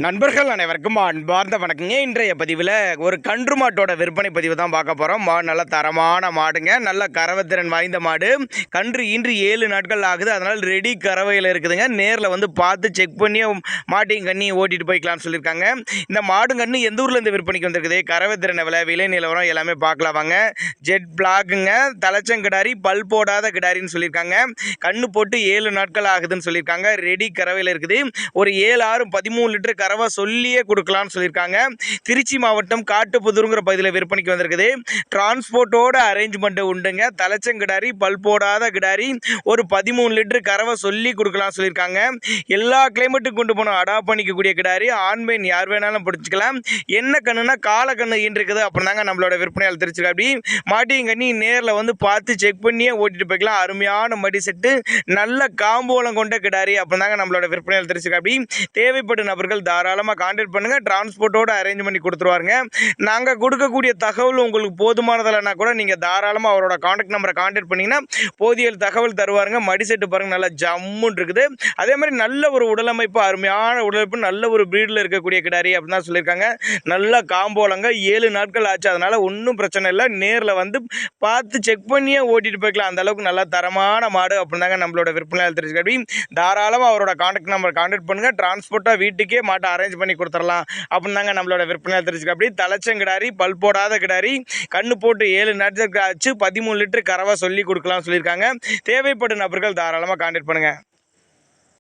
நண்பர்கள் அனைவருக்கும் அன்பார்ந்த வணக்கங்க. இன்றைய பதிவில் ஒரு கன்று மாட்டோட விற்பனை பதிவு தான் பார்க்க போகிறோம். நல்ல தரமான மாடுங்க, நல்ல கறவைத்திறன் வாய்ந்த மாடு. கன்று இன்று 7 நாட்கள் ஆகுது, அதனால் ரெடி கறவையில் இருக்குதுங்க. நேரில் வந்து பார்த்து செக் பண்ணி மாட்டையும் கண்ணியும் ஓட்டிட்டு போய்க்கலாம்னு சொல்லியிருக்காங்க. இந்த மாடு கன்று எந்த ஊரில் இருந்து விற்பனைக்கு வந்திருக்குது, கறவைத்திறன் விலை நிலவரம் எல்லாமே பார்க்கலாம் வாங்க. ஜெட் பிளாக்குங்க, தலைச்சங்கிடாரி, பல் போடாத கிடாரின்னு சொல்லியிருக்காங்க. கண்ணு போட்டு 7 நாட்கள் ஆகுதுன்னு சொல்லியிருக்காங்க. ரெடி கறவையில் இருக்குது. ஒரு 7 6 13 லிட்டர் கறவை சொல்லியே கொடுக்கலாம்னு சொல்லியிருக்காங்க. திருச்சி மாவட்டம் காட்டுப்புதூருங்கிற பகுதியில் விற்பனைக்கு வந்திருக்குது. டிரான்ஸ்போர்ட்டோட அரேஞ்ச்மெண்ட் உண்டுங்க. தலைச்சங்கிடாரி, பல் போடாத கிடாரி, ஒரு 13 லிட்டர் கறவை சொல்லி கொடுக்கலாம் சொல்லியிருக்காங்க. எல்லா கிளைமேட்டுக்கும் கொண்டு போனோம் அடாப்ட் பண்ணிக்கக்கூடிய கிடாரி. ஆண்மேன் யார் வேணாலும் பிடிச்சிக்கலாம். என்ன கண்ணுனா கால கண்ணு இருக்குது அப்புறம் தாங்க நம்மளோட விற்பனையால் தெரிஞ்சுக்க. அப்படி மாட்டியும் கண்ணி நேரில் வந்து பார்த்து செக் பண்ணியே ஓட்டிட்டு போய்க்கலாம். அருமையான மடி செட்டு, நல்ல காம்போலம் கொண்ட கிடாரி அப்புறம் தாங்க நம்மளோட விற்பனையால் தெரிஞ்சுக்க. அப்படி தேவைப்படும் நபர்கள் தாராளமாக கான்டாக்ட் பண்ணுங்கள். டிரான்ஸ்போர்ட்டோடு அரேஞ்ச் பண்ணி கொடுத்துருவாருங்க. நாங்கள் கொடுக்கக்கூடிய தகவல் உங்களுக்கு போதுமானதில்லைனா கூட நீங்கள் தாராளமாக அவரோட கான்டாக்ட் நம்பரை கான்டாக்ட் பண்ணிங்கன்னா போதிய தகவல் தருவாருங்க. மடி செட்டு பாருங்கள், நல்லா ஜம்முன்னு இருக்குது. அதே மாதிரி நல்ல ஒரு உடலமைப்பு, அருமையான உடலமைப்பு, நல்ல ஒரு ப்ரீடில் இருக்கக்கூடிய கிடாரி அப்படின்னு தான் சொல்லியிருக்காங்க. நல்ல காம்போலங்க, 7 நாட்கள் ஆச்சு, அதனால் ஒன்றும் பிரச்சனை இல்லை. நேரில் வந்து பார்த்து செக் பண்ணியே ஓட்டிட்டு போய்க்கலாம். அந்த அளவுக்கு நல்லா தரமான மாடு அப்படின்னு தாங்க நம்மளோட விற்பனையாளர் தெரிஞ்சுக்க. தாராளமாக அவரோட கான்டாக்ட் நம்பர் கான்டாக்ட் பண்ணுங்கள். டிரான்ஸ்போர்ட்டாக வீட்டுக்கே மாட்டை அரேஞ்ச் பண்ணி கொடுத்துடலாம் அப்படின்னு தாங்க நம்மளோட விற்பனையாளர் தெரிஞ்சுக்க. அப்படி தலைச்சங்கிடாரி, பல் போடாத கிடாரி, கண்ணு போட்டு 7 நாட்களுக்கு ஆச்சு, 13 லிட்டர் கறவை சொல்லி கொடுக்கலாம்னு சொல்லியிருக்காங்க. தேவைப்படும் நபர்கள் தாராளமாக கான்டாக்ட் பண்ணுங்கள்.